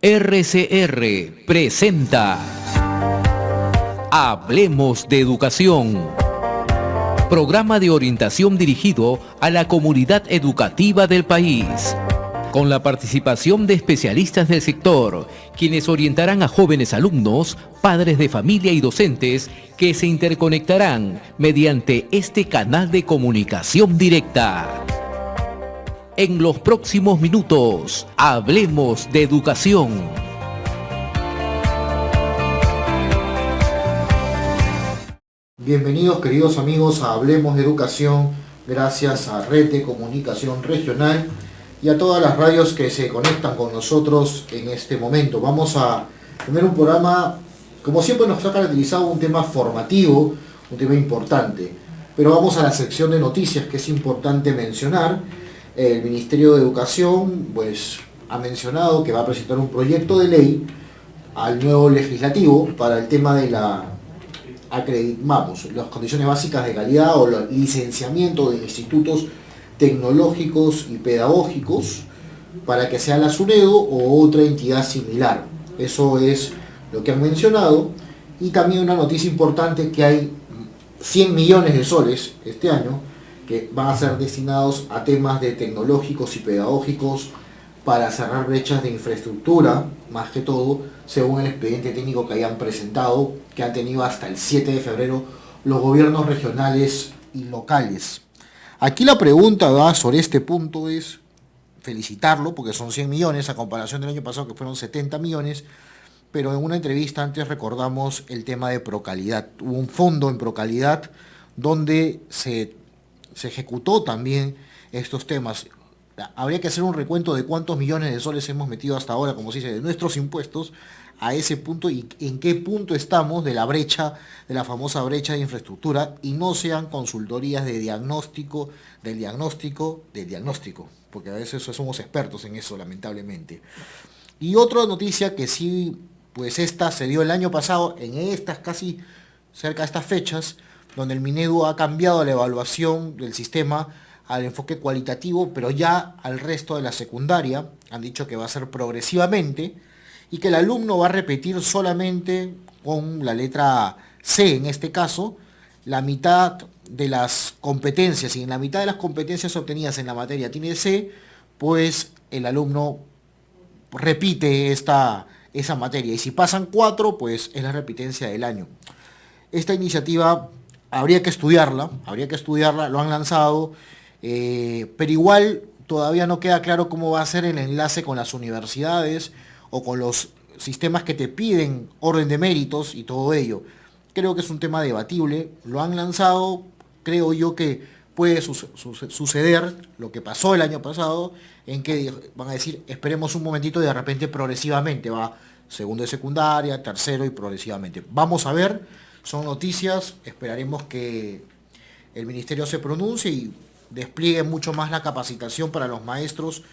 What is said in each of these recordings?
RCR presenta Hablemos de Educación, programa de orientación dirigido a la comunidad educativa del país, con la participación de especialistas del sector, quienes orientarán a jóvenes alumnos, padres de familia y docentes que se interconectarán mediante este canal de comunicación directa. En los próximos minutos, hablemos de educación. Bienvenidos, queridos amigos, a Hablemos de Educación, gracias a Red de Comunicación Regional y a todas las radios que se conectan con nosotros en este momento. Vamos a tener un programa, como siempre nos ha caracterizado, un tema formativo, un tema importante. Pero vamos a la sección de noticias, que es importante mencionar. El Ministerio de Educación ha mencionado que va a presentar un proyecto de ley al nuevo legislativo para el tema de las condiciones básicas de calidad o el licenciamiento de institutos tecnológicos y pedagógicos para que sea la SUNEDO o otra entidad similar. Eso es lo que han mencionado. Y también una noticia importante, que hay 100 millones de soles este año que van a ser destinados a temas de tecnológicos y pedagógicos para cerrar brechas de infraestructura, más que todo, según el expediente técnico que hayan presentado, que han tenido hasta el 7 de febrero los gobiernos regionales y locales. Aquí la pregunta sobre este punto es felicitarlo, porque son 100 millones a comparación del año pasado, que fueron 70 millones, pero en una entrevista antes recordamos el tema de Procalidad. Hubo un fondo en Procalidad donde se ejecutó también estos temas. Habría que hacer un recuento de cuántos millones de soles hemos metido hasta ahora, como se dice, de nuestros impuestos a ese punto, y en qué punto estamos de la brecha, de la famosa brecha de infraestructura, y no sean consultorías de diagnóstico, porque a veces somos expertos en eso, lamentablemente. Y otra noticia que sí, esta se dio el año pasado, en estas casi cerca de estas fechas, donde el Minedu ha cambiado la evaluación del sistema al enfoque cualitativo, pero ya al resto de la secundaria han dicho que va a ser progresivamente y que el alumno va a repetir solamente con la letra C, en este caso, la mitad de las competencias. Y en la mitad de las competencias obtenidas en la materia tiene C, pues el alumno repite esa materia. Y si pasan 4, pues es la repitencia del año. Esta iniciativa habría que estudiarla, lo han lanzado, pero igual todavía no queda claro cómo va a ser el enlace con las universidades o con los sistemas que te piden orden de méritos y todo ello. Creo que es un tema debatible, lo han lanzado, creo yo que puede suceder lo que pasó el año pasado, en que van a decir, esperemos un momentito, y de repente progresivamente va segundo de secundaria, tercero y progresivamente. Vamos a ver. Son noticias, esperaremos que el ministerio se pronuncie y despliegue mucho más la capacitación para los maestros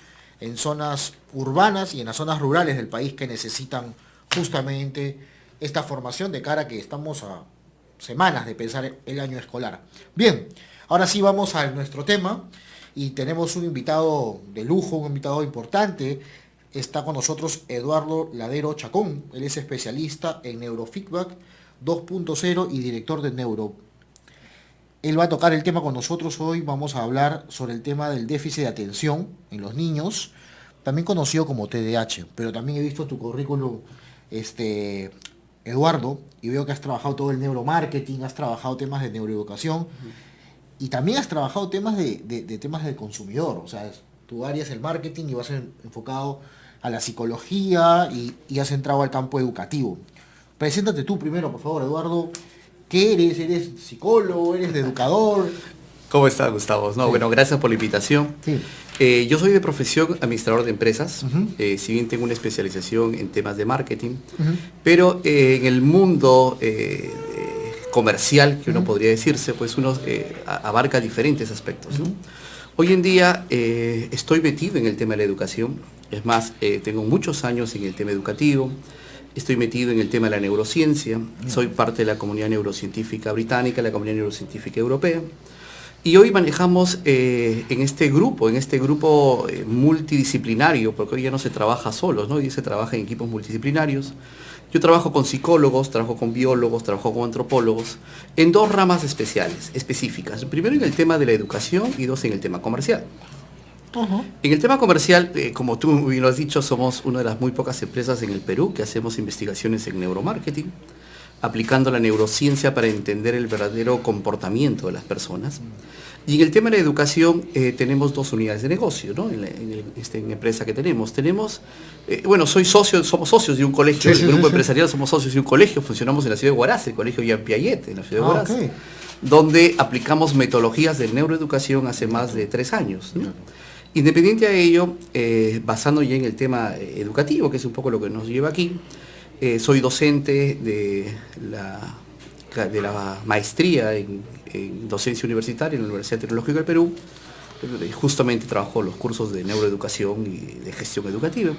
en zonas urbanas y en las zonas rurales del país, que necesitan justamente esta formación de cara a que estamos a semanas de empezar el año escolar. Bien, ahora sí vamos a nuestro tema y tenemos un invitado de lujo, un invitado importante. Está con nosotros Eduardo Ladero Chacón, él es especialista en Neurofeedback 2.0 y director de Neuro. Él va a tocar el tema con nosotros hoy. Vamos a hablar sobre el tema del déficit de atención en los niños, también conocido como TDAH, pero también he visto tu currículum, Eduardo, y veo que has trabajado todo el neuromarketing, has trabajado temas de neuroeducación, y también has trabajado temas de temas del consumidor. O sea, tu área es el marketing y vas enfocado a la psicología y has entrado al campo educativo. Preséntate tú primero, por favor, Eduardo. ¿Qué eres? ¿Eres psicólogo? ¿Eres educador? ¿Cómo estás, Gustavo? Sí. Bueno, gracias por la invitación. Sí. Yo soy de profesión administrador de empresas, si bien tengo una especialización en temas de marketing, pero en el mundo comercial, que uno podría decirse, pues uno abarca diferentes aspectos, ¿no? Hoy en día estoy metido en el tema de la educación, es más, tengo muchos años en el tema educativo. Estoy metido en el tema de la neurociencia, soy parte de la comunidad neurocientífica británica, la comunidad neurocientífica europea, Y hoy manejamos en este grupo multidisciplinario, porque hoy ya no se trabaja solos, ¿no? Hoy se trabaja en equipos multidisciplinarios. Yo trabajo con psicólogos, trabajo con biólogos, trabajo con antropólogos, en 2 ramas específicas. Primero en el tema de la educación y 2 en el tema comercial. En el tema comercial, como tú bien lo has dicho, somos una de las muy pocas empresas en el Perú que hacemos investigaciones en neuromarketing, aplicando la neurociencia para entender el verdadero comportamiento de las personas. Y en el tema de la educación tenemos 2 unidades de negocio, ¿no? En la empresa que tenemos. Somos socios de un colegio, el grupo empresarial somos socios de un colegio, funcionamos en la ciudad de Huaraz, el colegio Jean Piaget, en la ciudad de Huaraz, donde aplicamos metodologías de neuroeducación hace más de 3 años, ¿no? Independiente a ello, basando ya en el tema educativo, que es un poco lo que nos lleva aquí, soy docente de la maestría en docencia universitaria en la Universidad Tecnológica del Perú. Justamente trabajo los cursos de neuroeducación y de gestión educativa.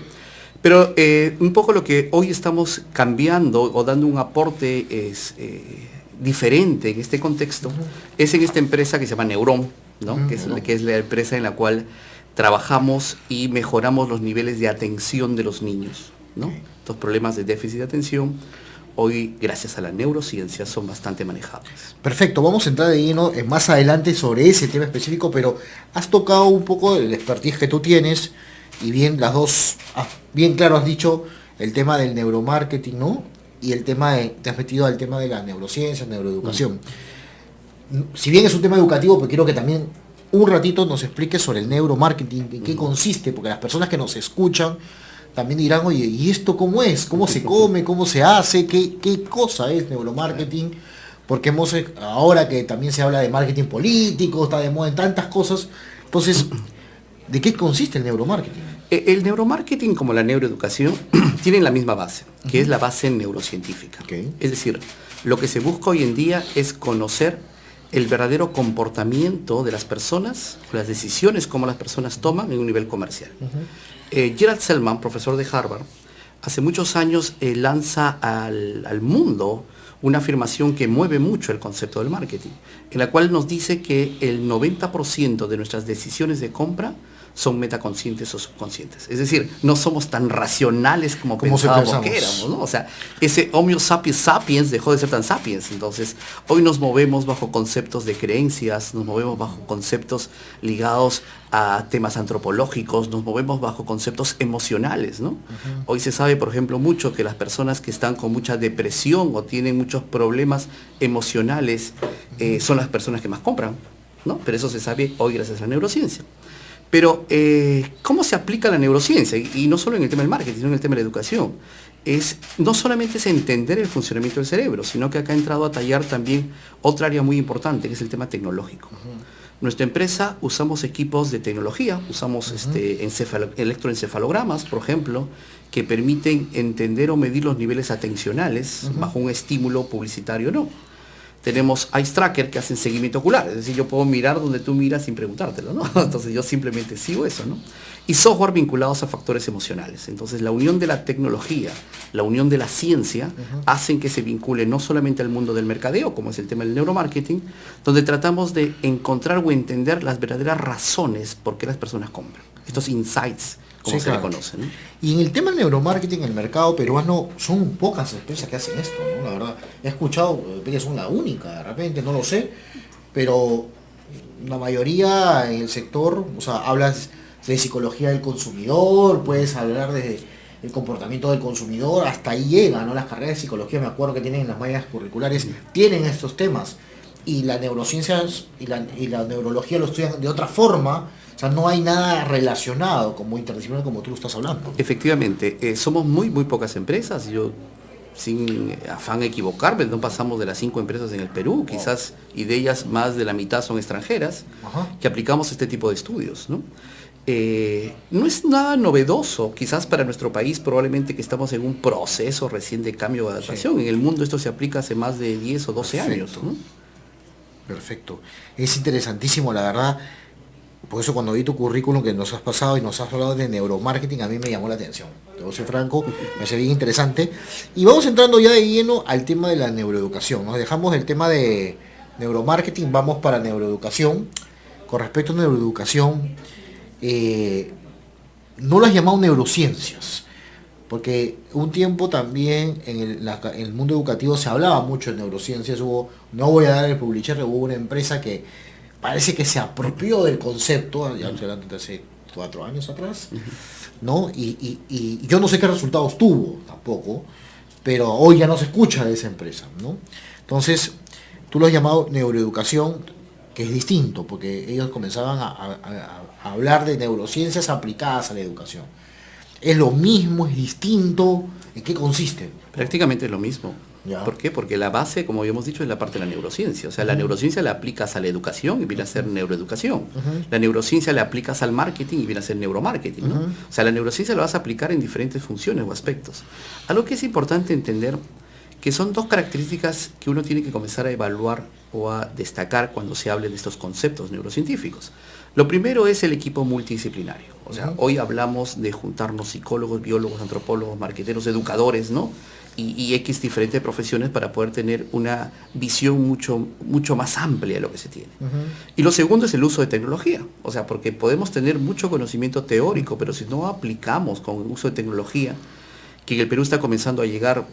Pero un poco lo que hoy estamos cambiando o dando un aporte es diferente en este contexto, es en esta empresa que se llama Neuron, ¿no? Que es la empresa en la cual trabajamos y mejoramos los niveles de atención de los niños, ¿no? Estos problemas de déficit de atención hoy, gracias a la neurociencia, son bastante manejables. Perfecto, vamos a entrar de lleno más adelante sobre ese tema específico, pero has tocado un poco el expertise que tú tienes y bien las dos, bien claro has dicho el tema del neuromarketing, ¿no? Y el tema te has metido al tema de la neurociencia, neuroeducación. Si bien es un tema educativo, pues quiero que también un ratito nos expliques sobre el neuromarketing, en qué consiste, porque las personas que nos escuchan también dirán, oye, ¿y esto cómo es? ¿Cómo se come? ¿Cómo se hace? ¿Qué cosa es neuromarketing? Porque ahora que también se habla de marketing político, está de moda en tantas cosas, entonces, ¿de qué consiste el neuromarketing? El neuromarketing, como la neuroeducación, tienen la misma base, que es la base neurocientífica. Es decir, lo que se busca hoy en día es conocer el verdadero comportamiento de las personas, las decisiones como las personas toman en un nivel comercial. Gerald Selman, profesor de Harvard, hace muchos años lanza al mundo una afirmación que mueve mucho el concepto del marketing, en la cual nos dice que el 90% de nuestras decisiones de compra son metaconscientes o subconscientes. Es decir, no somos tan racionales como pensábamos que éramos, ¿no? O sea, ese Homo sapiens sapiens dejó de ser tan sapiens. Entonces, hoy nos movemos bajo conceptos de creencias, nos movemos bajo conceptos ligados a temas antropológicos, nos movemos bajo conceptos emocionales, ¿no? Hoy se sabe, por ejemplo, mucho que las personas que están con mucha depresión o tienen muchos problemas emocionales son las personas que más compran, ¿no? Pero eso se sabe hoy gracias a la neurociencia. Pero, ¿cómo se aplica la neurociencia? Y no solo en el tema del marketing, sino en el tema de la educación. No solamente es entender el funcionamiento del cerebro, sino que acá ha entrado a tallar también otra área muy importante, que es el tema tecnológico. Nuestra empresa usamos equipos de tecnología, usamos electroencefalogramas, por ejemplo, que permiten entender o medir los niveles atencionales bajo un estímulo publicitario o no. Tenemos Eye Tracker que hacen seguimiento ocular, es decir, yo puedo mirar donde tú miras sin preguntártelo, ¿no? Entonces yo simplemente sigo eso, ¿no? Y software vinculados a factores emocionales. Entonces la unión de la tecnología, la unión de la ciencia, hacen que se vincule no solamente al mundo del mercadeo, como es el tema del neuromarketing, donde tratamos de encontrar o entender las verdaderas razones por qué las personas compran. Estos insights, como se le conoce, ¿no? Y en el tema del neuromarketing, en el mercado peruano, son pocas empresas que hacen esto, ¿no? La verdad, he escuchado que son la única, de repente, no lo sé, pero la mayoría en el sector, o sea, hablas de psicología del consumidor, puedes hablar de el comportamiento del consumidor, hasta ahí llega, ¿no? Las carreras de psicología, me acuerdo que tienen en las mallas curriculares, tienen estos temas, y la neurociencia y la neurología lo estudian de otra forma. O sea, no hay nada relacionado como interdisciplinar como tú lo estás hablando. Efectivamente, somos muy pocas empresas. Yo, sin afán de equivocarme, no pasamos de las 5 empresas en el Perú, quizás, y de ellas más de la mitad son extranjeras, que aplicamos este tipo de estudios, ¿no? No es nada novedoso, quizás para nuestro país, probablemente que estamos en un proceso recién de cambio de adaptación. Sí. En el mundo esto se aplica hace más de 10 o 12 años, ¿no? Perfecto. Es interesantísimo, la verdad. Por eso cuando vi tu currículum que nos has pasado y nos has hablado de neuromarketing, a mí me llamó la atención. Debo ser franco, me hace bien interesante. Y vamos entrando ya de lleno al tema de la neuroeducación, ¿no? Dejamos el tema de neuromarketing, vamos para neuroeducación. Con respecto a neuroeducación, no lo has llamado neurociencias, porque un tiempo también en el mundo educativo se hablaba mucho de neurociencias. No voy a dar el publisher, hubo una empresa que parece que se apropió del concepto, ya estoy hablando de hace 4 años atrás, ¿no? Y yo no sé qué resultados tuvo tampoco, pero hoy ya no se escucha de esa empresa, ¿no? Entonces, tú lo has llamado neuroeducación, que es distinto, porque ellos comenzaban a hablar de neurociencias aplicadas a la educación. ¿Es lo mismo? ¿Es distinto? ¿En qué consiste? Prácticamente es lo mismo. Ya. ¿Por qué? Porque la base, como habíamos dicho, es la parte de la neurociencia. O sea, la neurociencia la aplicas a la educación y viene a ser neuroeducación. La neurociencia la aplicas al marketing y viene a ser neuromarketing, ¿no? O sea, la neurociencia la vas a aplicar en diferentes funciones o aspectos. Algo que es importante entender, que son 2 características que uno tiene que comenzar a evaluar o a destacar cuando se hable de estos conceptos neurocientíficos. Lo primero es el equipo multidisciplinario. O sea, hoy hablamos de juntarnos psicólogos, biólogos, antropólogos, marqueteros, educadores, ¿no? Y X diferentes profesiones para poder tener una visión mucho más amplia de lo que se tiene. Y lo segundo es el uso de tecnología. O sea, porque podemos tener mucho conocimiento teórico, pero si no aplicamos con el uso de tecnología, que en el Perú está comenzando a llegar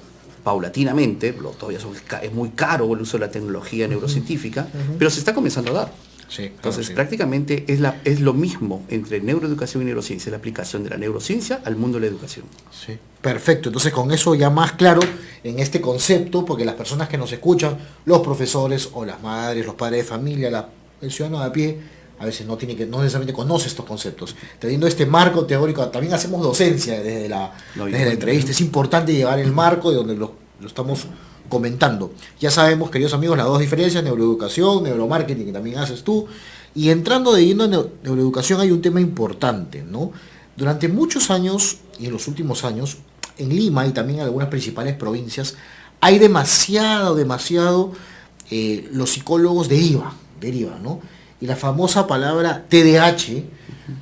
paulatinamente, todavía es muy caro el uso de la tecnología neurocientífica, pero se está comenzando a dar. Sí, Entonces, sí. prácticamente es lo mismo entre neuroeducación y neurociencia, la aplicación de la neurociencia al mundo de la educación. Sí. Perfecto, entonces con eso ya más claro en este concepto, porque las personas que nos escuchan, los profesores o las madres, los padres de familia, el ciudadano de a pie, a veces no necesariamente conoce estos conceptos. Teniendo este marco teórico, también hacemos docencia desde la entrevista. Es importante llevar el marco de donde lo estamos comentando. Ya sabemos, queridos amigos, las 2 diferencias: neuroeducación, neuromarketing, que también haces tú. Y entrando de lleno en neuroeducación, hay un tema importante, ¿no? Durante muchos años, y en los últimos años, en Lima y también en algunas principales provincias, hay demasiado los psicólogos deriva, ¿no? Y la famosa palabra TDAH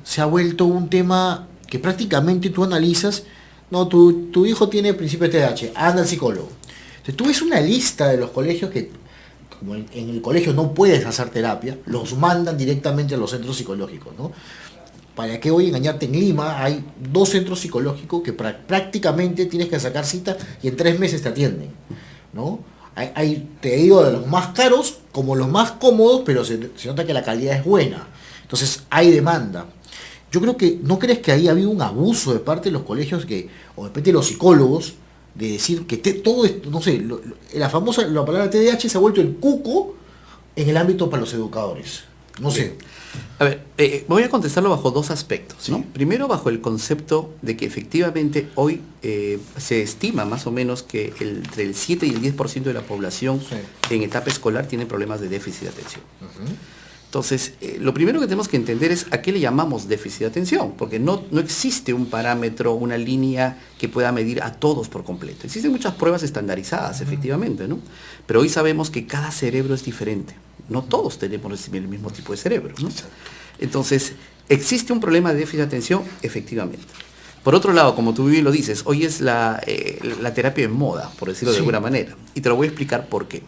se ha vuelto un tema que prácticamente tú analizas, no, tu hijo tiene principio de TDAH, anda al psicólogo. Entonces, tú ves una lista de los colegios que, como en el colegio no puedes hacer terapia, los mandan directamente a los centros psicológicos, ¿no? ¿Para qué voy a engañarte? En Lima hay 2 centros psicológicos que prácticamente tienes que sacar cita y en 3 meses te atienden, ¿no? Te digo, de los más caros como los más cómodos, pero se nota que la calidad es buena. Entonces hay demanda. Yo creo que, ¿no crees que ahí ha habido un abuso de parte de los colegios o de parte de los psicólogos, de decir que todo esto, no sé, la palabra TDAH se ha vuelto el cuco en el ámbito para los educadores? No sé. A ver, voy a contestarlo bajo 2 aspectos, ¿no? Sí. Primero, bajo el concepto de que efectivamente hoy se estima más o menos que entre el 7 y el 10% de la población en etapa escolar tiene problemas de déficit de atención. Entonces, lo primero que tenemos que entender es a qué le llamamos déficit de atención, porque no existe un parámetro, una línea que pueda medir a todos por completo. Existen muchas pruebas estandarizadas, efectivamente, ¿no? Pero hoy sabemos que cada cerebro es diferente. No todos tenemos el mismo tipo de cerebro, ¿no? Entonces, ¿existe un problema de déficit de atención? Efectivamente. Por otro lado, como tú bien lo dices, hoy es la terapia en moda, por decirlo de alguna manera. Y te lo voy a explicar por qué.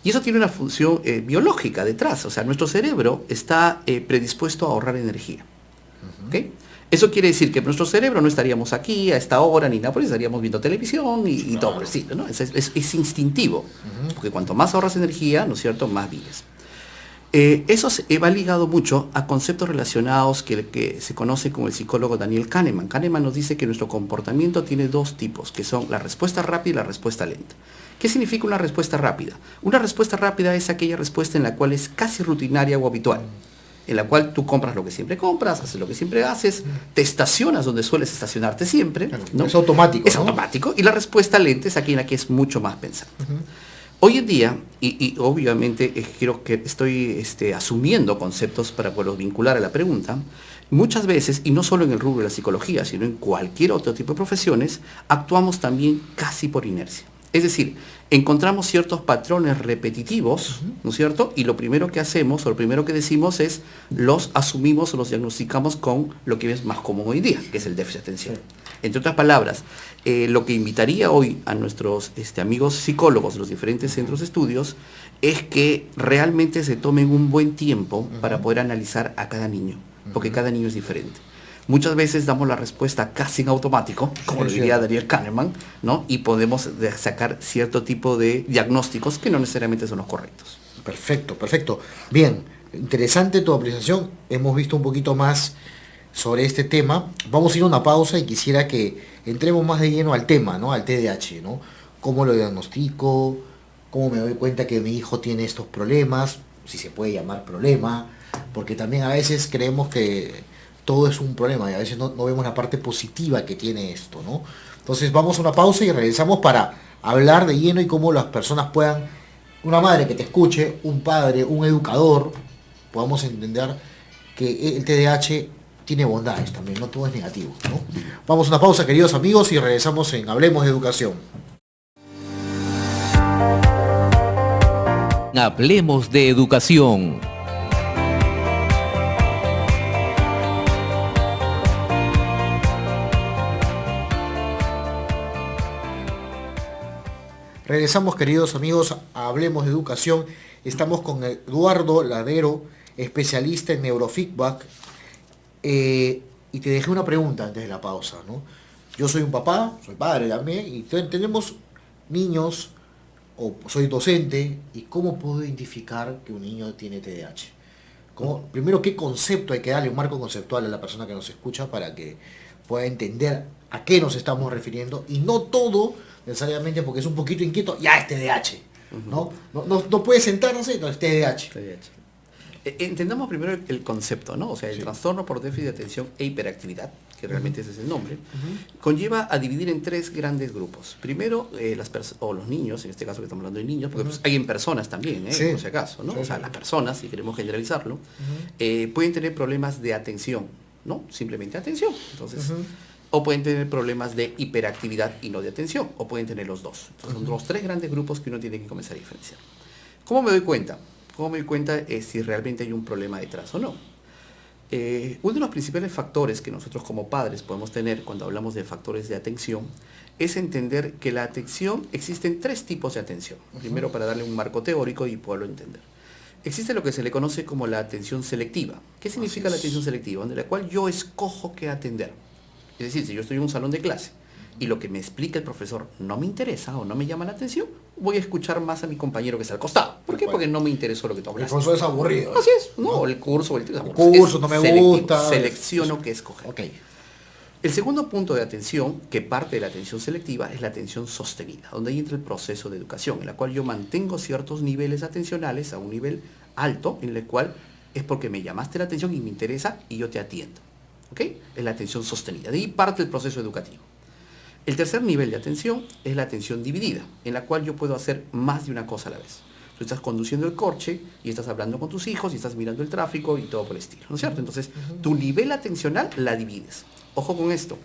Y eso tiene una función biológica detrás. O sea, nuestro cerebro está predispuesto a ahorrar energía. ¿Okay? Eso quiere decir que nuestro cerebro no estaríamos aquí a esta hora ni nada, porque estaríamos viendo televisión y todo por el estilo, ¿no? Es instintivo. Porque cuanto más ahorras energía, ¿no es cierto?, más vives. Eso va ligado mucho a conceptos relacionados que se conoce como el psicólogo Daniel Kahneman. Kahneman nos dice que nuestro comportamiento tiene 2 tipos, que son la respuesta rápida y la respuesta lenta. ¿Qué significa una respuesta rápida? Una respuesta rápida es aquella respuesta en la cual es casi rutinaria o habitual, en la cual tú compras lo que siempre compras, haces lo que siempre haces, te estacionas donde sueles estacionarte siempre. Claro, ¿no? es automático. Es automático. Y la respuesta lenta es aquella en la que es mucho más pensante. Hoy en día, y obviamente creo que estoy asumiendo conceptos para poderlos vincular a la pregunta, muchas veces, y no solo en el rubro de la psicología, sino en cualquier otro tipo de profesiones, actuamos también casi por inercia. Es decir, encontramos ciertos patrones repetitivos, ¿no es cierto? Y lo primero que hacemos, o lo primero que decimos es, los asumimos o los diagnosticamos con lo que es más común hoy día, que es el déficit de atención. Entre otras palabras, lo que invitaría hoy a nuestros amigos psicólogos de los diferentes centros de estudios es que realmente se tomen un buen tiempo para poder analizar a cada niño, porque cada niño es diferente. Muchas veces damos la respuesta casi en automático, como lo diría Daniel Kahneman, ¿no? Y podemos sacar cierto tipo de diagnósticos que no necesariamente son los correctos. Perfecto, perfecto. Bien, interesante tu apreciación. Hemos visto un poquito más sobre este tema. Vamos a ir a una pausa y quisiera que entremos más de lleno al tema, ¿no? Al TDAH, ¿no? ¿Cómo lo diagnostico? ¿Cómo me doy cuenta que mi hijo tiene estos problemas? Si se puede llamar problema, porque también a veces creemos que todo es un problema y a veces no vemos la parte positiva que tiene esto, ¿no? Entonces vamos a una pausa y regresamos para hablar de lleno y cómo las personas puedan, una madre que te escuche, un padre, un educador, podamos entender que el TDAH tiene bondades también, no todo es negativo, ¿no? Vamos a una pausa, queridos amigos, y regresamos en Hablemos de Educación. Hablemos de Educación. Regresamos, queridos amigos, a Hablemos de Educación. Estamos con Eduardo Ladero, especialista en neurofeedback. Y te dejé una pregunta antes de la pausa, ¿no? Yo soy un papá, soy padre también, y tenemos niños, o soy docente, y ¿cómo puedo identificar que un niño tiene TDAH? Primero, ¿qué concepto hay que darle, un marco conceptual a la persona que nos escucha para que pueda entender a qué nos estamos refiriendo? Y no todo necesariamente porque es un poquito inquieto, ya es TDAH, ¿no? No puede sentarse, no es TDAH. Entendamos primero el concepto, ¿no? O sea, el trastorno por déficit de atención e hiperactividad, que realmente ese es el nombre, conlleva a dividir en tres grandes grupos. Primero, los niños, en este caso que estamos hablando de niños, porque pues, hay en personas también, por si acaso, ¿no? O sea, las personas, si queremos generalizarlo, pueden tener problemas de atención, ¿no? Simplemente atención. Entonces, o pueden tener problemas de hiperactividad y no de atención, o pueden tener los dos. Entonces, son los tres grandes grupos que uno tiene que comenzar a diferenciar. ¿Cómo me doy cuenta? ¿Cómo me doy cuenta si realmente hay un problema detrás o no? Uno de los principales factores que nosotros como padres podemos tener cuando hablamos de factores de atención es entender que la atención, existen tres tipos de atención. Primero, para darle un marco teórico y poderlo entender. Existe lo que se le conoce como la atención selectiva. ¿Qué significa la atención selectiva? De la cual yo escojo qué atender. Es decir, si yo estoy en un salón de clase y lo que me explica el profesor no me interesa o no me llama la atención, voy a escuchar más a mi compañero que está al costado. ¿Por qué? Porque no me interesó lo que tú hablaste. El profesor es aburrido. Así es. No, el curso no me gusta. Selecciono qué escoger. Okay. El segundo punto de atención, que parte de la atención selectiva, es la atención sostenida, donde ahí entra el proceso de educación, en la cual yo mantengo ciertos niveles atencionales a un nivel alto, en el cual es porque me llamaste la atención y me interesa y yo te atiendo. ¿Ok? Es la atención sostenida. De ahí parte el proceso educativo. El tercer nivel de atención es la atención dividida, en la cual yo puedo hacer más de una cosa a la vez. Tú estás conduciendo el coche y estás hablando con tus hijos y estás mirando el tráfico y todo por el estilo, ¿no es cierto? Entonces, tu nivel atencional la divides. Ojo con esto,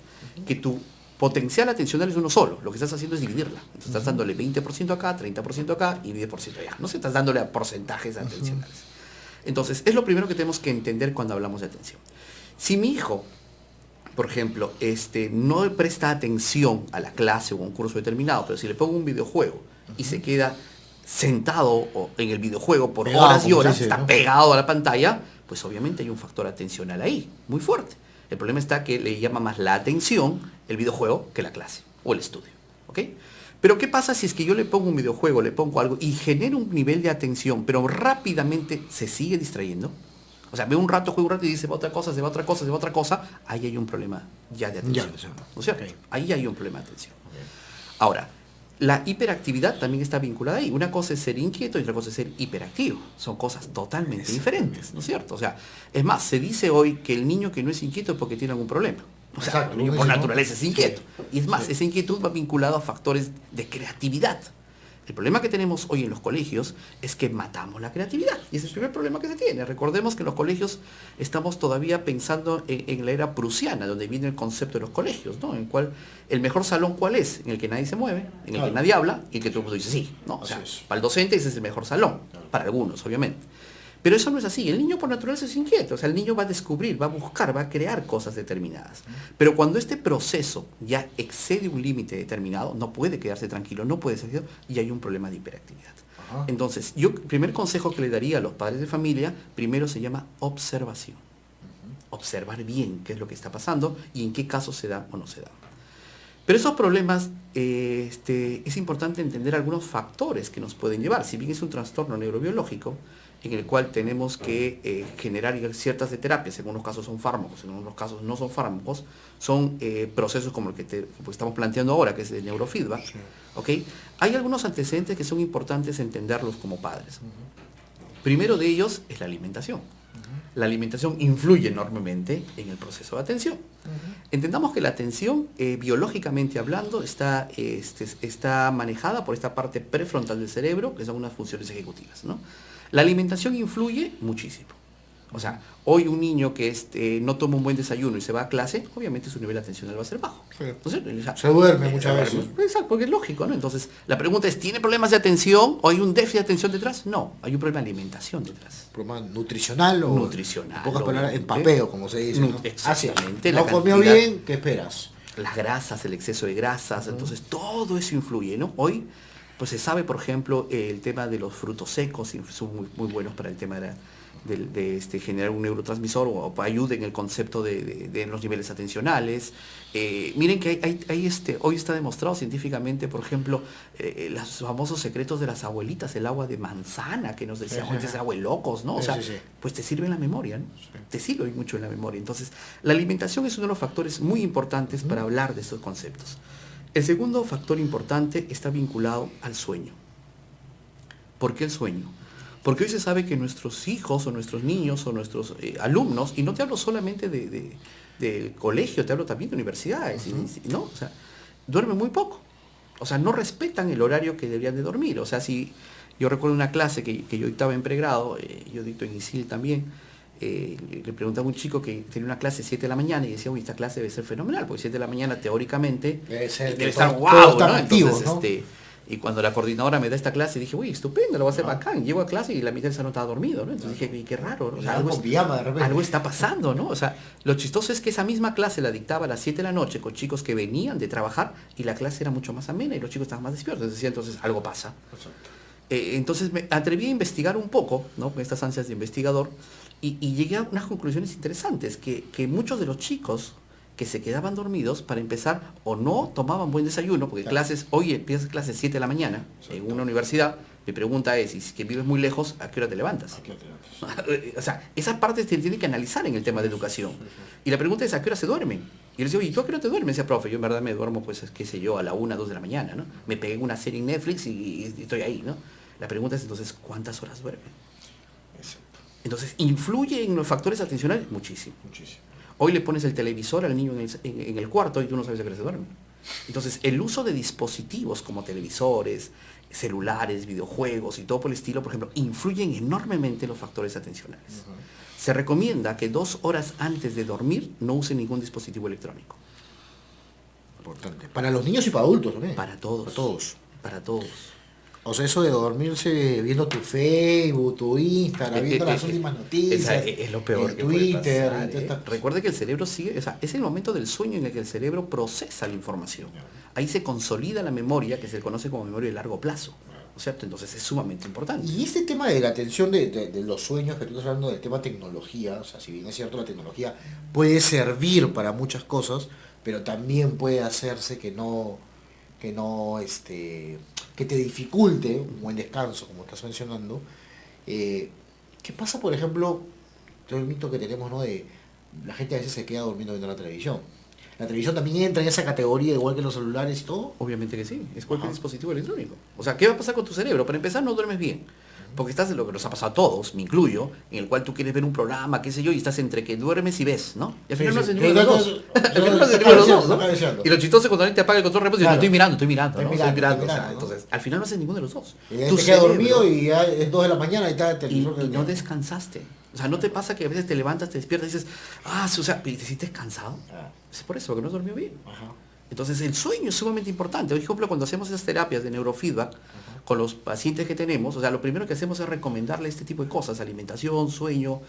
que tu potencial atencional es uno solo. Lo que estás haciendo es dividirla. Entonces, estás dándole 20% acá, 30% acá y 10% allá. No se estás dándole a porcentajes atencionales. Entonces, es lo primero que tenemos que entender cuando hablamos de atención. Si mi hijo, por ejemplo, no presta atención a la clase o a un curso determinado, pero si le pongo un videojuego y se queda sentado en el videojuego por horas y horas, está pegado a la pantalla, pues obviamente hay un factor atencional ahí, muy fuerte. El problema está que le llama más la atención el videojuego que la clase o el estudio. ¿Ok? Pero ¿qué pasa si es que yo le pongo un videojuego, le pongo algo y genero un nivel de atención, pero rápidamente se sigue distrayendo? O sea, ve un rato, juega un rato y dice, va otra cosa, se va otra cosa, se va otra cosa. Ahí hay un problema ya de atención. ¿No es cierto? Okay. Ahí hay un problema de atención. Okay. Ahora, la hiperactividad también está vinculada ahí. Una cosa es ser inquieto y otra cosa es ser hiperactivo. Son cosas totalmente diferentes, ¿no es cierto? O sea, es más, se dice hoy que el niño que no es inquieto es porque tiene algún problema. O sea, el niño por naturaleza es inquieto. Y es más, esa inquietud va vinculada a factores de creatividad. El problema que tenemos hoy en los colegios es que matamos la creatividad. Y ese es el primer problema que se tiene. Recordemos que en los colegios estamos todavía pensando en la era prusiana, donde viene el concepto de los colegios, ¿no? En cual el mejor salón, ¿cuál es? En el que nadie se mueve, en el que nadie habla y en el que todo el mundo dice sí, ¿no? O sea, para el docente ese es el mejor salón, para algunos, obviamente. Pero eso no es así. El niño por naturaleza es inquieto. O sea, el niño va a descubrir, va a buscar, va a crear cosas determinadas. Pero cuando este proceso ya excede un límite determinado, no puede quedarse tranquilo, no puede ser, y hay un problema de hiperactividad. Entonces, yo, el primer consejo que le daría a los padres de familia, primero se llama observación. Observar bien qué es lo que está pasando y en qué casos se da o no se da. Pero esos problemas, es importante entender algunos factores que nos pueden llevar. Si bien es un trastorno neurobiológico, en el cual tenemos que generar ciertas terapias, en unos casos son fármacos, en otros casos no son fármacos, son procesos como el que estamos planteando ahora, que es el neurofeedback. Sí. ¿Okay? Hay algunos antecedentes que son importantes entenderlos como padres. Primero de ellos es la alimentación. La alimentación influye enormemente en el proceso de atención. Entendamos que la atención, biológicamente hablando, está manejada por esta parte prefrontal del cerebro, que son unas funciones ejecutivas, ¿no? La alimentación influye muchísimo. O sea, hoy un niño que no toma un buen desayuno y se va a clase, obviamente su nivel de atención va a ser bajo. Sí. Entonces, se duerme muchas veces. Exacto, porque es lógico, ¿no? Entonces, la pregunta es, ¿tiene problemas de atención o hay un déficit de atención detrás? No, hay un problema de alimentación detrás. ¿Problema nutricional o...? Nutricional. En pocas palabras, empapeo, como se dice, ¿no? Exactamente. No comió bien, ¿qué esperas? Las grasas, el exceso de grasas, entonces todo eso influye, ¿no? Hoy, pues se sabe, por ejemplo, el tema de los frutos secos, son muy buenos para el tema de generar un neurotransmisor o ayuda en el concepto de los niveles atencionales. Miren que hoy está demostrado científicamente, por ejemplo, los famosos secretos de las abuelitas, el agua de manzana que nos decían, antes agua de locos, ¿no? O sea, pues te sirve en la memoria, ¿no? Sí. Te sirve mucho en la memoria. Entonces, la alimentación es uno de los factores muy importantes para hablar de estos conceptos. El segundo factor importante está vinculado al sueño. ¿Por qué el sueño? Porque hoy se sabe que nuestros hijos o nuestros niños o nuestros alumnos, y no te hablo solamente de colegio, te hablo también de universidades, ¿no? O sea, duermen muy poco. O sea, no respetan el horario que deberían de dormir. O sea, si yo recuerdo una clase que yo dictaba en pregrado, yo dicto en ISIL también, le preguntaba a un chico que tenía una clase 7 de la mañana y decía, uy, esta clase debe ser fenomenal, porque 7 de la mañana teóricamente debe estar guau, ¿no? Entonces, ¿no? Y cuando la coordinadora me da esta clase, dije, uy, estupendo, lo va a hacer bacán. Llego a clase y la mitad del salón estaba dormido, ¿no? Entonces dije, qué raro, ¿no? O sea, algo está pasando, ¿no? O sea, lo chistoso es que esa misma clase la dictaba a las 7 de la noche con chicos que venían de trabajar y la clase era mucho más amena y los chicos estaban más despiertos. Decía, entonces algo pasa. Entonces me atreví a investigar un poco, ¿no? Con estas ansias de investigador y llegué a unas conclusiones interesantes, que muchos de los chicos que se quedaban dormidos, para empezar, o no tomaban buen desayuno, porque hoy empiezas clases 7 de la mañana en una universidad. Mi pregunta es, si que vives muy lejos, ¿a qué hora te levantas? O sea, esa parte se tiene que analizar en el tema de educación. Y la pregunta es, ¿a qué hora se duermen? Y les digo, ¿y tú a qué hora te duermes? Decía, profe, yo en verdad me duermo, pues, qué sé yo, a la 1, 2 de la mañana, ¿no? Me pegué en una serie en Netflix y estoy ahí, ¿no? La pregunta es, entonces, ¿cuántas horas duermen? Entonces, ¿influye en los factores atencionales? Muchísimo. Hoy le pones el televisor al niño en el cuarto y tú no sabes a qué hora se duerme. Entonces, el uso de dispositivos como televisores, celulares, videojuegos y todo por el estilo, por ejemplo, influyen enormemente en los factores atencionales. Se recomienda que 2 horas antes de dormir no use ningún dispositivo electrónico. Importante. Para los niños y para adultos también. Para todos. Para todos. O sea, eso de dormirse viendo tu Facebook, tu Instagram, viendo las últimas noticias. Es lo peor que Twitter. Puede pasar, Recuerde que el cerebro sigue, o sea, es el momento del sueño en el que el cerebro procesa la información. Ahí se consolida la memoria, que se conoce como memoria de largo plazo. ¿Cierto? Entonces es sumamente importante. Y este tema de la atención de los sueños, que tú estás hablando del tema tecnología, o sea, si bien es cierto, la tecnología puede servir para muchas cosas, pero también puede hacerse que te dificulte un buen descanso, como estás mencionando. ¿Qué pasa, por ejemplo, todo el mito que tenemos, ¿no? De la gente a veces se queda durmiendo viendo la televisión? ¿La televisión también entra en esa categoría igual que los celulares y todo? Obviamente que sí, es cualquier dispositivo electrónico. O sea, ¿qué va a pasar con tu cerebro? Para empezar, no duermes bien. Porque estás en lo que nos ha pasado a todos, me incluyo, en el cual tú quieres ver un programa, qué sé yo, y estás entre que duermes y ves, ¿no? Y al final no haces ninguno de los dos. Al final no haces ninguno de los dos, ¿no? Y lo chistoso es cuando alguien te apaga el control remoto y dices, estoy mirando, ¿no? O sea, entonces, al final no haces ninguno de los dos. Y te quedas dormido y ya es 2 de la mañana y está el televisor. Y no descansaste. O sea, ¿no te pasa que a veces te levantas, te despiertas y dices, o sea, ¿y te sientes cansado? Es por eso, porque no has dormido bien. Entonces el sueño es sumamente importante. Por ejemplo, cuando hacemos esas terapias de neurofeedback con los pacientes que tenemos, o sea, lo primero que hacemos es recomendarle este tipo de cosas: alimentación, sueño,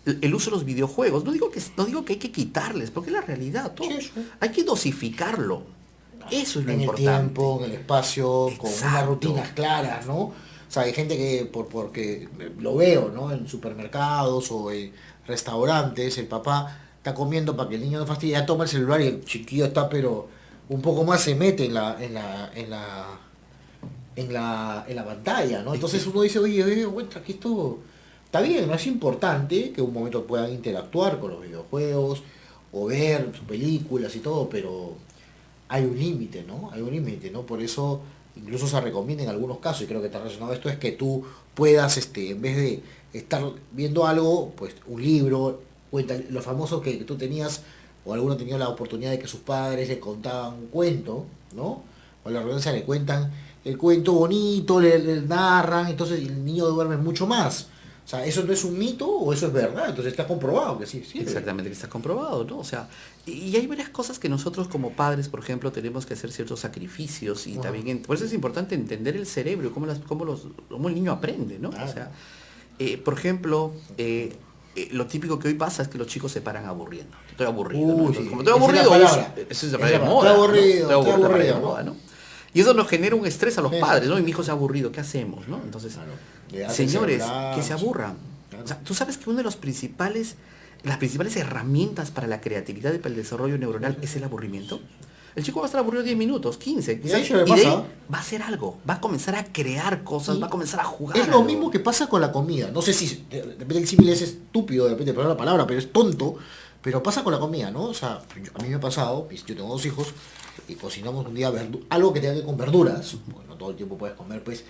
el uso de los videojuegos. No digo que hay que quitarles, porque es la realidad. Todo. Sí. Hay que dosificarlo. Eso es lo importante. En el tiempo, en el espacio, Exacto. Con unas rutinas claras, ¿no? O sea, hay gente que, porque lo veo, ¿no? En supermercados o en restaurantes, el papá está comiendo para que el niño no fastidie, ya toma el celular y el chiquillo está, pero un poco más se mete en la pantalla, ¿no? Entonces uno dice, oye, bueno, aquí esto está bien, no es importante que un momento puedan interactuar con los videojuegos o ver sus películas y todo, pero hay un límite, ¿no? Hay un límite, ¿no? Por eso incluso se recomienda en algunos casos, y creo que está relacionado a esto, es que tú puedas, en vez de estar viendo algo, pues un libro, cuenta lo famoso que tú tenías, o alguno tenía la oportunidad de que sus padres le contaban un cuento, ¿no? O la redundancia, le cuentan el cuento bonito, le narran, entonces el niño duerme mucho más. O sea, ¿eso no es un mito o eso es verdad? Entonces está comprobado que sí. Exactamente, que está comprobado, ¿no? O sea, y hay varias cosas que nosotros como padres, por ejemplo, tenemos que hacer ciertos sacrificios y también, por eso es importante entender el cerebro y cómo el niño aprende, ¿no? Claro. O sea, por ejemplo, lo típico que hoy pasa es que los chicos se paran aburriendo. Estoy aburrido, ¿no? Entonces, como estoy aburrido, eso es de moda. Estoy aburrido, ¿no? Y eso nos genera un estrés a los padres, ¿no? Y mi hijo se ha aburrido, ¿qué hacemos, no? Entonces, señores, que se aburran. Claro. O sea, tú sabes que una de las principales herramientas para la creatividad y para el desarrollo neuronal es el aburrimiento. El chico va a estar aburrido 10 minutos, 15, quizás, y de ahí va a hacer algo, va a comenzar a crear cosas, va a comenzar a jugar. Es lo mismo que pasa con la comida. No sé si, de repente el símil es estúpido, de repente, perdón la palabra, pero es tonto, pero pasa con la comida, ¿no? O sea, a mí me ha pasado, yo tengo 2 hijos, y cocinamos un día algo que tenga que ver con verduras, porque no todo el tiempo puedes comer, pues,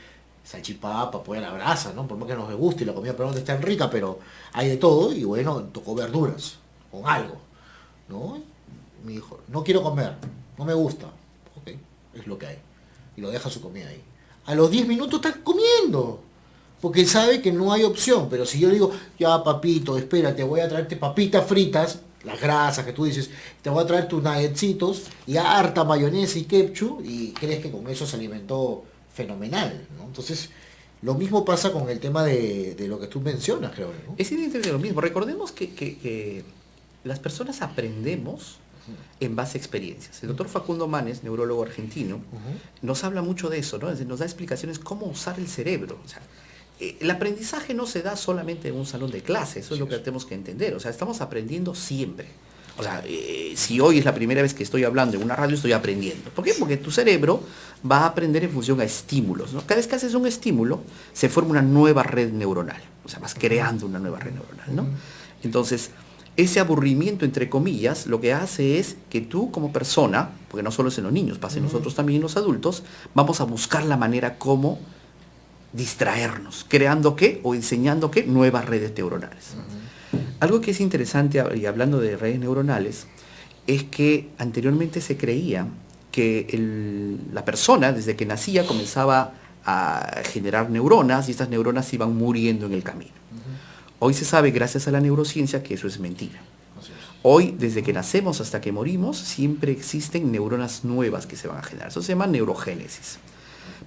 salchipapa, pollo a la brasa, ¿no? Por más que nos guste y la comida peruana está rica, pero hay de todo, y bueno, tocó verduras, con algo, ¿no? Mi hijo, no quiero comer, no me gusta, ok, es lo que hay, y lo deja su comida ahí. A los 10 minutos está comiendo, porque él sabe que no hay opción, pero si yo le digo, ya papito, espérate, voy a traerte papitas fritas, las grasas que tú dices, te voy a traer tus nuggetsitos y harta mayonesa y ketchup, y crees que con eso se alimentó fenomenal, ¿no? Entonces, lo mismo pasa con el tema de lo que tú mencionas, creo, ¿no? Es evidentemente lo mismo. Recordemos que las personas aprendemos en base a experiencias. El doctor Facundo Manes, neurólogo argentino, nos habla mucho de eso, ¿no? Nos da explicaciones cómo usar el cerebro. O sea, el aprendizaje no se da solamente en un salón de clase, eso es lo que tenemos que entender. O sea, estamos aprendiendo siempre. O sea, si hoy es la primera vez que estoy hablando en una radio, estoy aprendiendo. ¿Por qué? Porque tu cerebro va a aprender en función a estímulos, ¿no? Cada vez que haces un estímulo, se forma una nueva red neuronal. O sea, vas creando una nueva red neuronal, ¿no? Entonces, ese aburrimiento, entre comillas, lo que hace es que tú como persona, porque no solo es en los niños, pasa en nosotros también en los adultos, vamos a buscar la manera como distraernos, creando qué o enseñando qué nuevas redes neuronales. Algo que es interesante, y hablando de redes neuronales, es que anteriormente se creía que la persona desde que nacía comenzaba a generar neuronas y estas neuronas iban muriendo en el camino. Hoy se sabe, gracias a la neurociencia, que eso es mentira. Hoy, desde que nacemos hasta que morimos, siempre existen neuronas nuevas que se van a generar. Eso se llama neurogénesis.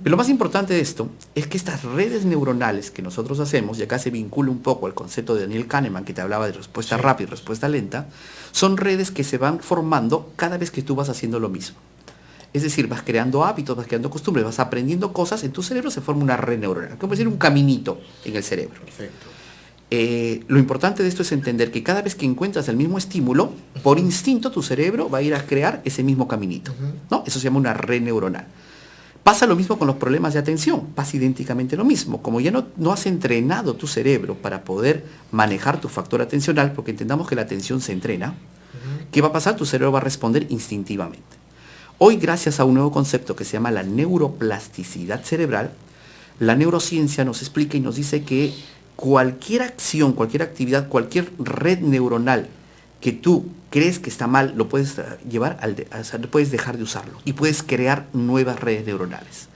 Pero lo más importante de esto es que estas redes neuronales que nosotros hacemos, y acá se vincula un poco al concepto de Daniel Kahneman, que te hablaba de respuesta rápida y respuesta lenta, son redes que se van formando cada vez que tú vas haciendo lo mismo. Es decir, vas creando hábitos, vas creando costumbres, vas aprendiendo cosas, en tu cerebro se forma una red neuronal, como decir un caminito en el cerebro. Perfecto. Lo importante de esto es entender que cada vez que encuentras el mismo estímulo, por instinto tu cerebro va a ir a crear ese mismo caminito, ¿no? Eso se llama una red neuronal. Pasa lo mismo con los problemas de atención, pasa idénticamente lo mismo. Como ya no has entrenado tu cerebro para poder manejar tu factor atencional, porque entendamos que la atención se entrena, ¿qué va a pasar? Tu cerebro va a responder instintivamente. Hoy, gracias a un nuevo concepto que se llama la neuroplasticidad cerebral, la neurociencia nos explica y nos dice que cualquier acción, cualquier actividad, cualquier red neuronal que tú crees que está mal, lo puedes llevar puedes dejar de usarlo y puedes crear nuevas redes neuronales.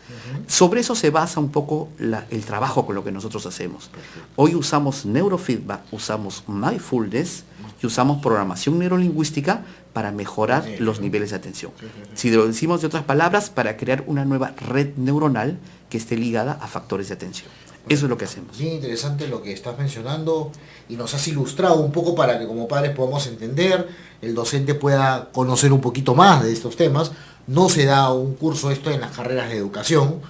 Sobre eso se basa un poco el trabajo con lo que nosotros hacemos. Hoy usamos neurofeedback, usamos mindfulness y y usamos programación neurolingüística para mejorar los niveles de atención. Si lo decimos de otras palabras, para crear una nueva red neuronal que esté ligada a factores de atención. Eso es lo que hacemos. Bien interesante lo que estás mencionando y nos has ilustrado un poco para que como padres podamos entender, el docente pueda conocer un poquito más de estos temas. No se da un curso esto en las carreras de educación,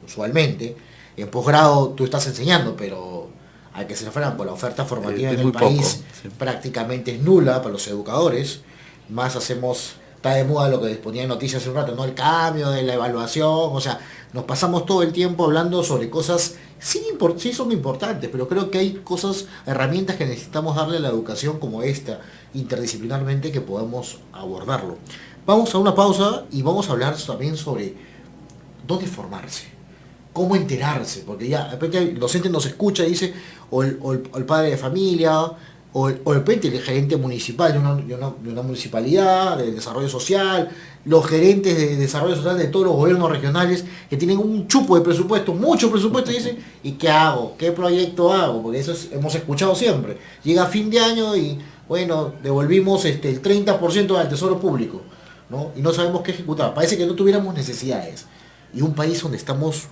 usualmente. En posgrado tú estás enseñando, pero hay que ser franco, la oferta formativa en el país prácticamente es nula para los educadores. Más está de moda lo que disponía en noticias hace un rato, ¿no? El cambio de la evaluación, o sea, nos pasamos todo el tiempo hablando sobre cosas, sí son importantes, pero creo que hay herramientas que necesitamos darle a la educación como esta, interdisciplinarmente, que podamos abordarlo. Vamos a una pausa y vamos a hablar también sobre dónde formarse, cómo enterarse, porque ya de repente el docente nos escucha y dice, o el padre de familia, o de repente el gerente municipal de una municipalidad, de desarrollo social, los gerentes de desarrollo social de todos los gobiernos regionales que tienen un chupo de presupuesto, mucho presupuesto, y dicen, ¿y qué hago? ¿Qué proyecto hago? Porque hemos escuchado siempre. Llega fin de año y, bueno, devolvimos el 30% al tesoro público, ¿no? Y no sabemos qué ejecutar. Parece que no tuviéramos necesidades. Y un país donde estamos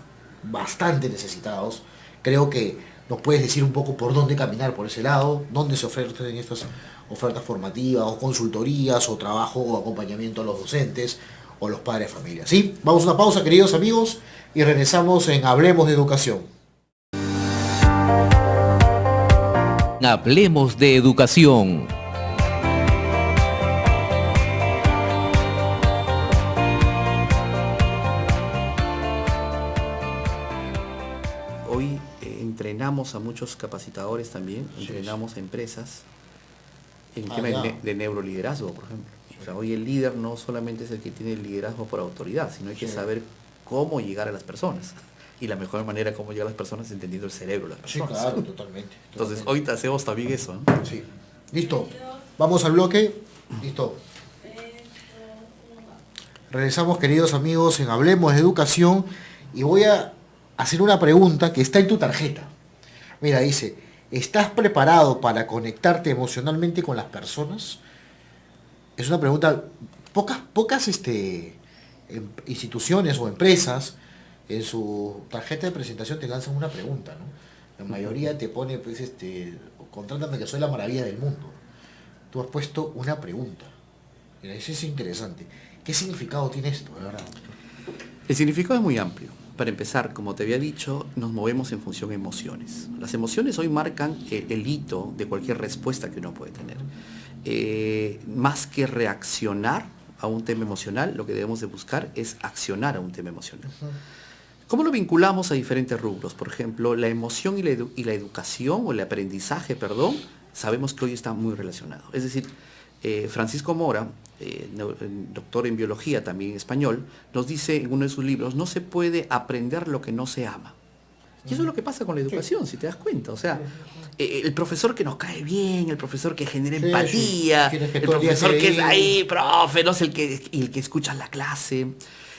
bastante necesitados, creo que nos puedes decir un poco por dónde caminar por ese lado, dónde se ofrecen estas ofertas formativas, o consultorías, o trabajo, o acompañamiento a los docentes, o los padres de familia. ¿Sí? Vamos a una pausa, queridos amigos, y regresamos en Hablemos de Educación. Hablemos de Educación. Hoy entrenamos a muchos capacitadores también, entrenamos a empresas en tema de neuroliderazgo, por ejemplo. O sea, hoy el líder no solamente es el que tiene el liderazgo por autoridad, sino hay que saber cómo llegar a las personas. Y la mejor manera de cómo llegar a las personas es entendiendo el cerebro de las personas. Sí, claro, totalmente. Entonces, hoy te hacemos también eso, ¿no? Sí. Listo. Vamos al bloque. Listo. Regresamos, queridos amigos, en Hablemos de Educación, y voy a hacer una pregunta que está en tu tarjeta. Mira, dice, ¿estás preparado para conectarte emocionalmente con las personas? Es una pregunta, pocas instituciones o empresas en su tarjeta de presentación te lanzan una pregunta, ¿no? La mayoría te pone, pues, contrátame que soy la maravilla del mundo. Tú has puesto una pregunta. Mira, eso es interesante. ¿Qué significado tiene esto, de verdad? El significado es muy amplio. Para empezar, como te había dicho, nos movemos en función de emociones. Las emociones hoy marcan el hito de cualquier respuesta que uno puede tener. Más que reaccionar a un tema emocional, lo que debemos de buscar es accionar a un tema emocional. ¿Cómo lo vinculamos a diferentes rubros? Por ejemplo, la emoción y la educación, o el aprendizaje, perdón, sabemos que hoy está muy relacionado. Es decir, Francisco Mora, doctor en biología, también español, nos dice en uno de sus libros, no se puede aprender lo que no se ama. Y eso es lo que pasa con la educación, si te das cuenta. O sea, el profesor que nos cae bien, el profesor que genera empatía, el profesor que es ahí, profe, no es el que escucha la clase,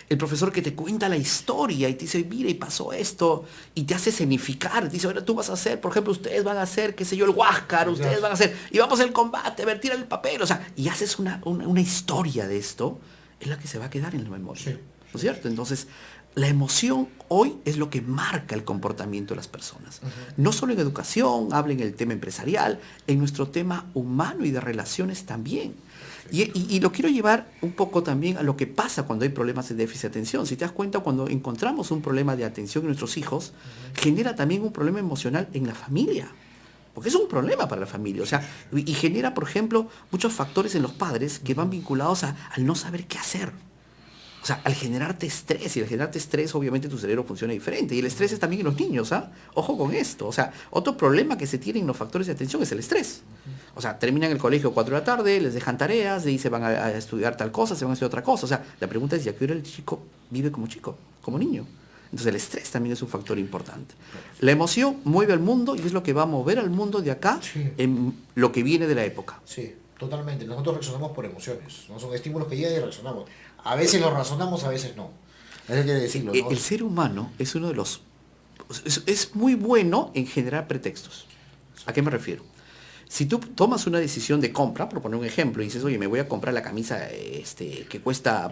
el profesor que te cuenta la historia y te dice, mira, y pasó esto, y te hace escenificar, te dice, ahora tú vas a hacer, por ejemplo, ustedes van a hacer, qué sé yo, el Huáscar, ustedes van a hacer, y vamos al combate, a ver, tira el papel, o sea, y haces una historia de esto, es la que se va a quedar en la memoria, ¿no es cierto? Entonces, la emoción hoy es lo que marca el comportamiento de las personas. No solo en educación, hablen en el tema empresarial, en nuestro tema humano y de relaciones también. Y lo quiero llevar un poco también a lo que pasa cuando hay problemas de déficit de atención. Si te das cuenta, cuando encontramos un problema de atención en nuestros hijos, genera también un problema emocional en la familia. Porque es un problema para la familia. O sea, y genera, por ejemplo, muchos factores en los padres que van vinculados al no saber qué hacer. O sea, al generarte estrés, y al generarte estrés, obviamente tu cerebro funciona diferente. Y el estrés es también en los niños, ¿ah? Ojo con esto. O sea, otro problema que se tiene en los factores de atención es el estrés. O sea, terminan el colegio 4 de la tarde, les dejan tareas, de ahí se van a estudiar tal cosa, se van a estudiar otra cosa. O sea, la pregunta es, ¿ya qué hora el chico vive como chico, como niño? Entonces el estrés también es un factor importante. La emoción mueve al mundo y es lo que va a mover al mundo de acá en lo que viene de la época. Sí, totalmente. Nosotros reaccionamos por emociones. No son estímulos que llegan y reaccionamos. A veces lo razonamos, a veces no. Hay que decirlo, ¿no? El ser humano es uno de los... Es muy bueno en generar pretextos. ¿A qué me refiero? Si tú tomas una decisión de compra, por poner un ejemplo, y dices, oye, me voy a comprar la camisa que cuesta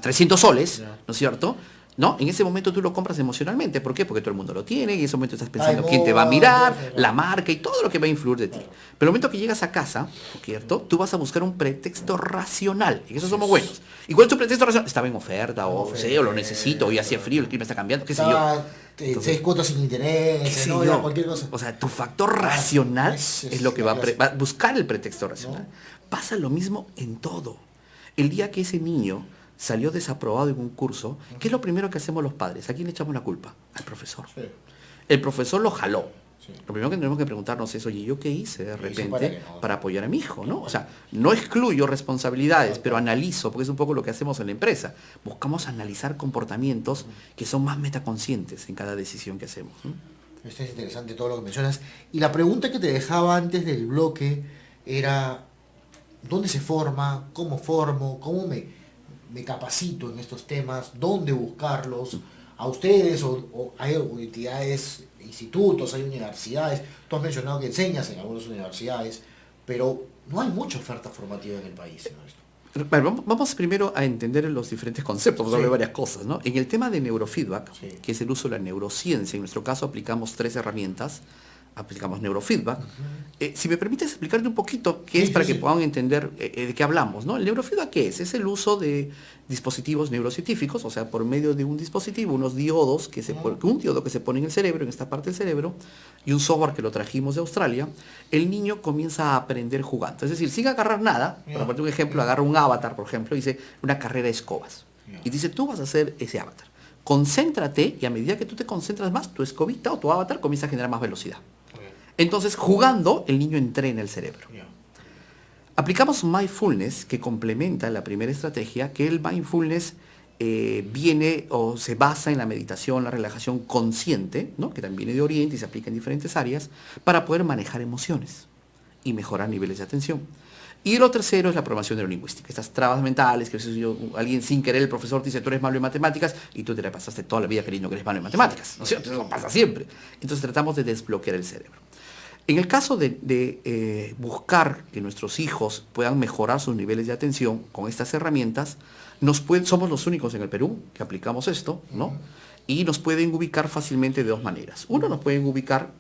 300 soles, ¿no es cierto? ¿No? En ese momento tú lo compras emocionalmente. ¿Por qué? Porque todo el mundo lo tiene, y en ese momento estás pensando quién te va a mirar, la marca y todo lo que va a influir de ti. Pero el momento que llegas a casa, ¿cierto? Tú vas a buscar un pretexto racional, y eso somos buenos. ¿Y cuál es tu pretexto racional? Estaba en oferta, o lo necesito, hoy hacía frío, el clima está cambiando, qué sé yo. Entonces, 6 cuotas sin interés, ¿no? Ya, cualquier cosa. O sea, tu factor racional es lo que va a buscar el pretexto racional. Pasa lo mismo en todo. El día que ese niño salió desaprobado en un curso, ¿qué es lo primero que hacemos los padres? ¿A quién le echamos la culpa? Al profesor. Sí. El profesor lo jaló. Sí. Lo primero que tenemos que preguntarnos es, oye, ¿yo qué hice de repente para apoyar a mi hijo? ¿No? O sea, no excluyo responsabilidades, pero analizo, porque es un poco lo que hacemos en la empresa. Buscamos analizar comportamientos que son más metaconscientes en cada decisión que hacemos. Esto es interesante todo lo que mencionas. Y la pregunta que te dejaba antes del bloque era, ¿dónde se forma? ¿Cómo formo? ¿Cómo me capacito en estos temas? ¿Dónde buscarlos? ¿A ustedes o hay entidades, institutos, hay universidades? Tú has mencionado que enseñas en algunas universidades, pero no hay mucha oferta formativa en el país, ¿no? Bueno, vamos primero a entender los diferentes conceptos, porque hay varias cosas, ¿no? En el tema de neurofeedback, que es el uso de la neurociencia, en nuestro caso aplicamos 3 herramientas. Aplicamos neurofeedback. Si me permites explicarte un poquito qué es para que puedan entender de qué hablamos, ¿no? El neurofeedback, ¿qué es? Es el uso de dispositivos neurocientíficos, o sea, por medio de un dispositivo, unos diodos, un diodo que se pone en el cerebro, en esta parte del cerebro, y un software que lo trajimos de Australia, el niño comienza a aprender jugando. Es decir, sin agarrar nada, para poner un ejemplo, agarra un avatar, por ejemplo, y dice una carrera de escobas. Y dice, tú vas a hacer ese avatar. Concéntrate, y a medida que tú te concentras más, tu escobita o tu avatar comienza a generar más velocidad. Entonces, jugando, el niño entrena el cerebro. Aplicamos mindfulness, que complementa la primera estrategia, que el mindfulness viene o se basa en la meditación, la relajación consciente, ¿no? Que también viene de Oriente y se aplica en diferentes áreas, para poder manejar emociones y mejorar niveles de atención. Y lo tercero es la programación neurolingüística, estas trabas mentales, que alguien sin querer, el profesor te dice, tú eres malo en matemáticas, y tú te la pasaste toda la vida creyendo que eres malo en matemáticas, ¿no es cierto? Eso pasa siempre. Entonces tratamos de desbloquear el cerebro. En el caso de buscar que nuestros hijos puedan mejorar sus niveles de atención con estas herramientas, somos los únicos en el Perú que aplicamos esto, ¿no? Y nos pueden ubicar fácilmente de 2 maneras. Uno, nos pueden ubicar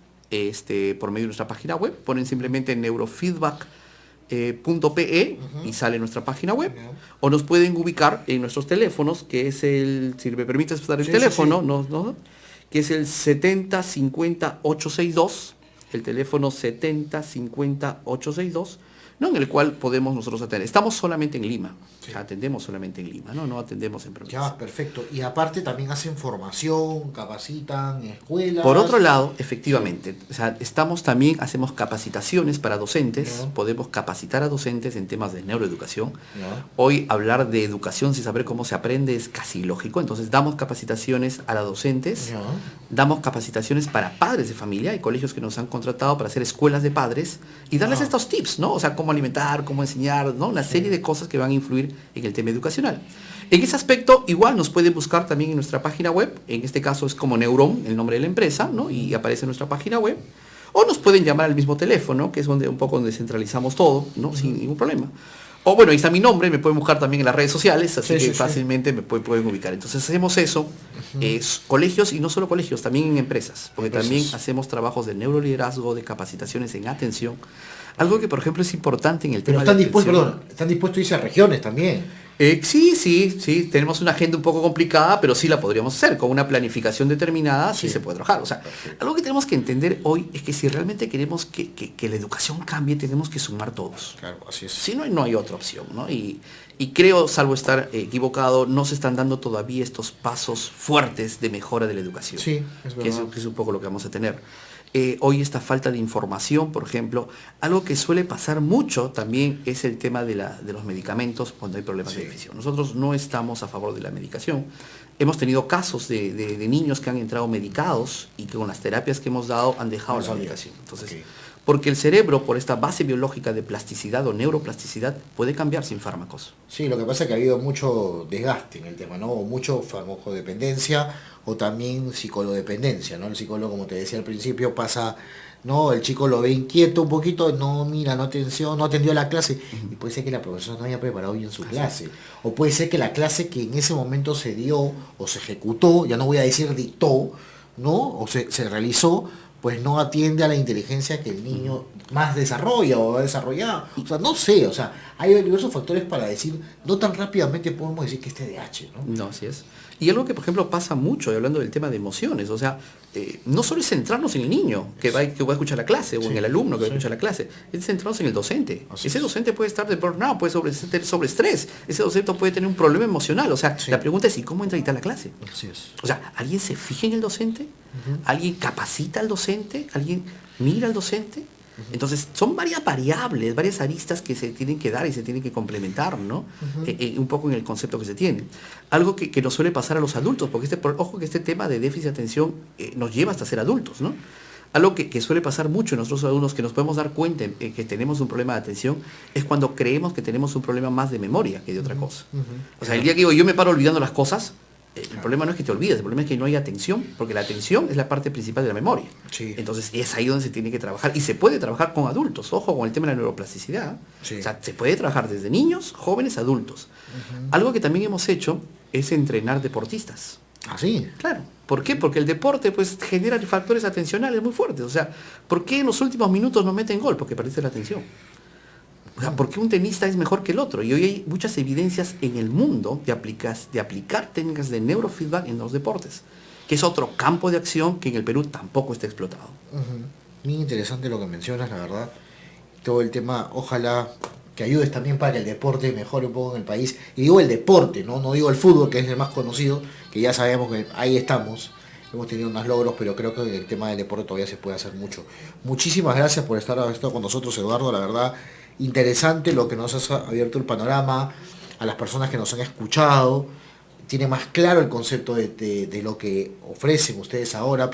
por medio de nuestra página web, ponen simplemente neurofeedback.pe y sale nuestra página web, o nos pueden ubicar en nuestros teléfonos, que es si me permites usar el teléfono, ¿no? Que es el 7050-862, el teléfono 7050-862, ¿no? En el cual podemos nosotros atender. Estamos solamente en Lima, atendemos solamente en Lima, no atendemos en provincia. Ya, perfecto. Y aparte también hacen formación, capacitan, escuelas. Por otro lado, efectivamente, o sea, hacemos capacitaciones para docentes, podemos capacitar a docentes en temas de neuroeducación. Hoy hablar de educación sin saber cómo se aprende es casi ilógico, entonces damos capacitaciones a los docentes, damos capacitaciones para padres de familia, hay colegios que nos han contratado para hacer escuelas de padres y darles estos tips, ¿no? O sea, cómo alimentar, cómo enseñar, ¿no? Una serie de cosas que van a influir en el tema educacional. En ese aspecto, igual nos pueden buscar también en nuestra página web, en este caso es como Neuron, el nombre de la empresa, ¿no? Y aparece en nuestra página web, o nos pueden llamar al mismo teléfono, que es un poco donde centralizamos todo, ¿no? Sin ningún problema. O bueno, ahí está mi nombre, me pueden buscar también en las redes sociales, así que fácilmente me pueden ubicar. Entonces hacemos eso, colegios y no solo colegios, también en empresas, porque también hacemos trabajos de neuroliderazgo, de capacitaciones en atención. Algo que, por ejemplo, es importante en el tema de atención. Están dispuestos a irse a regiones también. Sí, tenemos una agenda un poco complicada, pero sí la podríamos hacer, con una planificación determinada, sí se puede trabajar. O sea, algo que tenemos que entender hoy es que si realmente queremos que la educación cambie, tenemos que sumar todos. Claro, así es. Si no hay otra opción, ¿no? Y creo, salvo estar equivocado, no se están dando todavía estos pasos fuertes de mejora de la educación. Sí, es verdad. Que es un poco lo que vamos a tener. Hoy esta falta de información, por ejemplo, algo que suele pasar mucho también es el tema de los medicamentos cuando hay problemas de adicción. Nosotros no estamos a favor de la medicación. Hemos tenido casos de niños que han entrado medicados y que con las terapias que hemos dado han dejado la medicación. Entonces, porque el cerebro, por esta base biológica de plasticidad o neuroplasticidad, puede cambiar sin fármacos. Sí, lo que pasa es que ha habido mucho desgaste en el tema, ¿no? O mucho farmacodependencia o también psicolodependencia, ¿no? El psicólogo, como te decía al principio, pasa, ¿no? El chico lo ve inquieto un poquito, no mira, no atención, no atendió a la clase, y puede ser que la profesora no haya preparado bien su clase, o puede ser que la clase que en ese momento se dio o se ejecutó, ya no voy a decir dictó, ¿no? O se realizó, pues no atiende a la inteligencia que el niño más desarrolla o ha desarrollado. O sea, no sé, o sea, hay diversos factores para decir, no tan rápidamente podemos decir que es TDAH, ¿no? No, así es. Y algo que, por ejemplo, pasa mucho, y hablando del tema de emociones, o sea, no solo es centrarnos en el niño que va a escuchar la clase, o en el alumno que va a escuchar la clase, es centrarnos en el docente. Ese docente puede estar de burnout, puede sobre estrés, ese docente puede tener un problema emocional. O sea, la pregunta es, ¿y cómo entra a la clase? Así es. O sea, ¿alguien se fija en el docente? ¿Alguien capacita al docente? ¿Alguien mira al docente? Entonces, son varias variables, varias aristas que se tienen que dar y se tienen que complementar, ¿no? Un poco en el concepto que se tiene. Algo que nos suele pasar a los adultos, porque ojo que este tema de déficit de atención nos lleva hasta ser adultos, ¿no? Algo que suele pasar mucho en nosotros alumnos, que nos podemos dar cuenta que tenemos un problema de atención, es cuando creemos que tenemos un problema más de memoria que de otra cosa. O sea, el día que digo, yo me paro olvidando las cosas, el problema no es que te olvides, el problema es que no hay atención, porque la atención es la parte principal de la memoria. Sí. Entonces es ahí donde se tiene que trabajar, y se puede trabajar con adultos, ojo con el tema de la neuroplasticidad. Sí. O sea, se puede trabajar desde niños, jóvenes, adultos. Algo que también hemos hecho es entrenar deportistas. ¿Ah, sí? Claro. ¿Por qué? Porque el deporte pues genera factores atencionales muy fuertes. O sea, ¿por qué en los últimos minutos nos meten gol? Porque perdiste la atención. O sea, ¿por qué un tenista es mejor que el otro? Y hoy hay muchas evidencias en el mundo de aplicar técnicas de neurofeedback en los deportes, que es otro campo de acción que en el Perú tampoco está explotado. Muy interesante lo que mencionas, la verdad. Todo el tema, ojalá que ayudes también para que el deporte mejore un poco en el país. Y digo el deporte, no digo el fútbol, que es el más conocido, que ya sabemos que ahí estamos. Hemos tenido unos logros, pero creo que el tema del deporte todavía se puede hacer mucho. Muchísimas gracias por estar con nosotros, Eduardo, la verdad. Interesante lo que nos has abierto el panorama, a las personas que nos han escuchado, tiene más claro el concepto de lo que ofrecen ustedes ahora,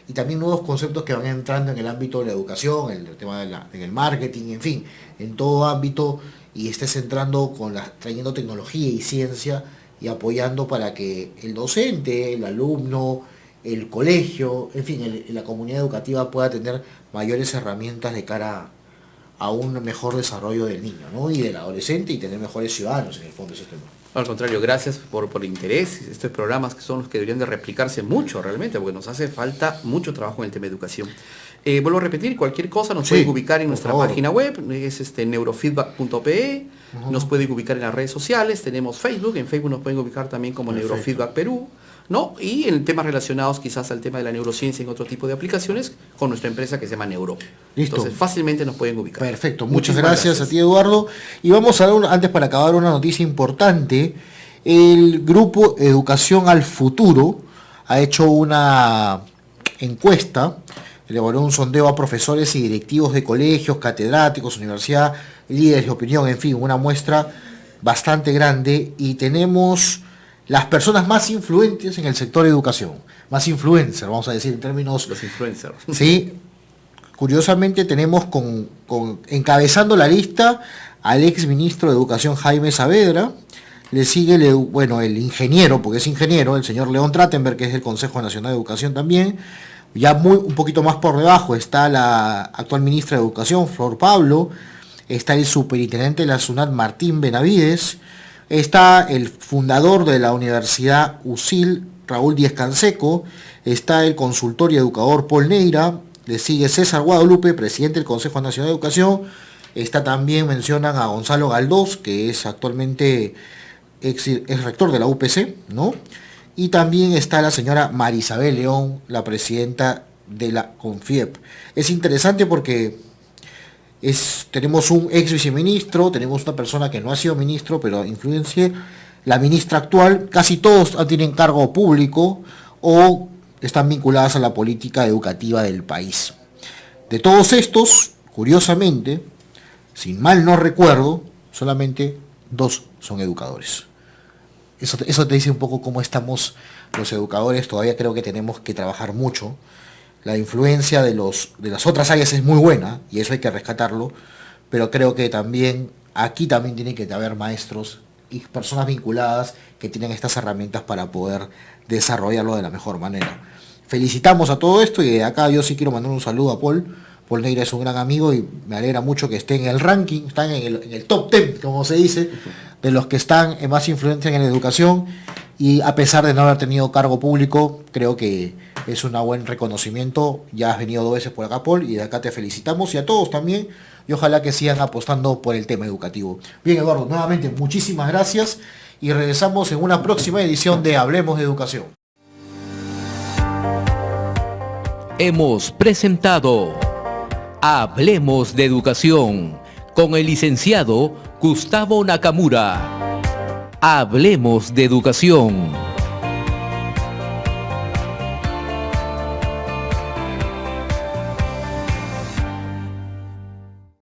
y también nuevos conceptos que van entrando en el ámbito de la educación, en el tema en el marketing, en fin, en todo ámbito, y estés entrando trayendo tecnología y ciencia y apoyando para que el docente, el alumno, el colegio, en fin, la comunidad educativa pueda tener mayores herramientas de cara a un mejor desarrollo del niño, ¿no? Y del adolescente, y tener mejores ciudadanos en el fondo de ese tema. Al contrario, gracias por el interés. Estos programas que son los que deberían de replicarse mucho realmente, porque nos hace falta mucho trabajo en el tema de educación. Vuelvo a repetir, cualquier cosa nos pueden ubicar en nuestra página web, es neurofeedback.pe, nos pueden ubicar en las redes sociales, tenemos Facebook, en Facebook nos pueden ubicar también como Neurofeedback Perú, ¿no? Y en temas relacionados quizás al tema de la neurociencia en otro tipo de aplicaciones con nuestra empresa que se llama Neuro. Listo. Entonces fácilmente nos pueden ubicar. Perfecto, muchas gracias a ti, Eduardo. Y vamos a dar, antes para acabar, una noticia importante. El grupo Educación al Futuro ha hecho una encuesta, elaboró un sondeo a profesores y directivos de colegios, catedráticos, universidad, líderes de opinión, en fin, una muestra bastante grande, y tenemos las personas más influyentes en el sector de educación, más influencers, vamos a decir en términos... Los influencers. Sí, curiosamente tenemos encabezando la lista al ex ministro de Educación Jaime Saavedra, le sigue el ingeniero, porque es ingeniero, el señor León Trachtenberg, que es del Consejo Nacional de Educación también. Ya un poquito más por debajo está la actual ministra de Educación, Flor Pablo, está el superintendente de la SUNAT, Martín Benavides, está el fundador de la Universidad USIL, Raúl Díez Canseco, está el consultor y educador Paul Neira, le sigue César Guadalupe, presidente del Consejo Nacional de Educación, está también, mencionan a Gonzalo Galdós, que es actualmente ex rector de la UPC, ¿no? Y también está la señora Marisabel León, la presidenta de la CONFIEP. Es interesante porque tenemos un ex viceministro, tenemos una persona que no ha sido ministro, pero influencia, la ministra actual, casi todos tienen cargo público o están vinculadas a la política educativa del país. De todos estos, curiosamente, sin mal no recuerdo, solamente 2 son educadores. Eso te dice un poco cómo estamos los educadores. Todavía creo que tenemos que trabajar mucho. La influencia de las otras áreas es muy buena y eso hay que rescatarlo, pero creo que también aquí también tiene que haber maestros y personas vinculadas que tienen estas herramientas para poder desarrollarlo de la mejor manera. Felicitamos a todo esto y de acá yo sí quiero mandar un saludo a Paul. Paul Neira es un gran amigo y me alegra mucho que esté en el ranking, están en el top 10, como se dice, de los que están en más influencia en la educación, y a pesar de no haber tenido cargo público, creo que es un buen reconocimiento. Ya has venido 2 veces por acá, Paul, y de acá te felicitamos, y a todos también, y ojalá que sigan apostando por el tema educativo. Bien, Eduardo, nuevamente muchísimas gracias y regresamos en una próxima edición de Hablemos de Educación. Hemos presentado Hablemos de Educación con el licenciado Gustavo Nakamura. Hablemos de Educación.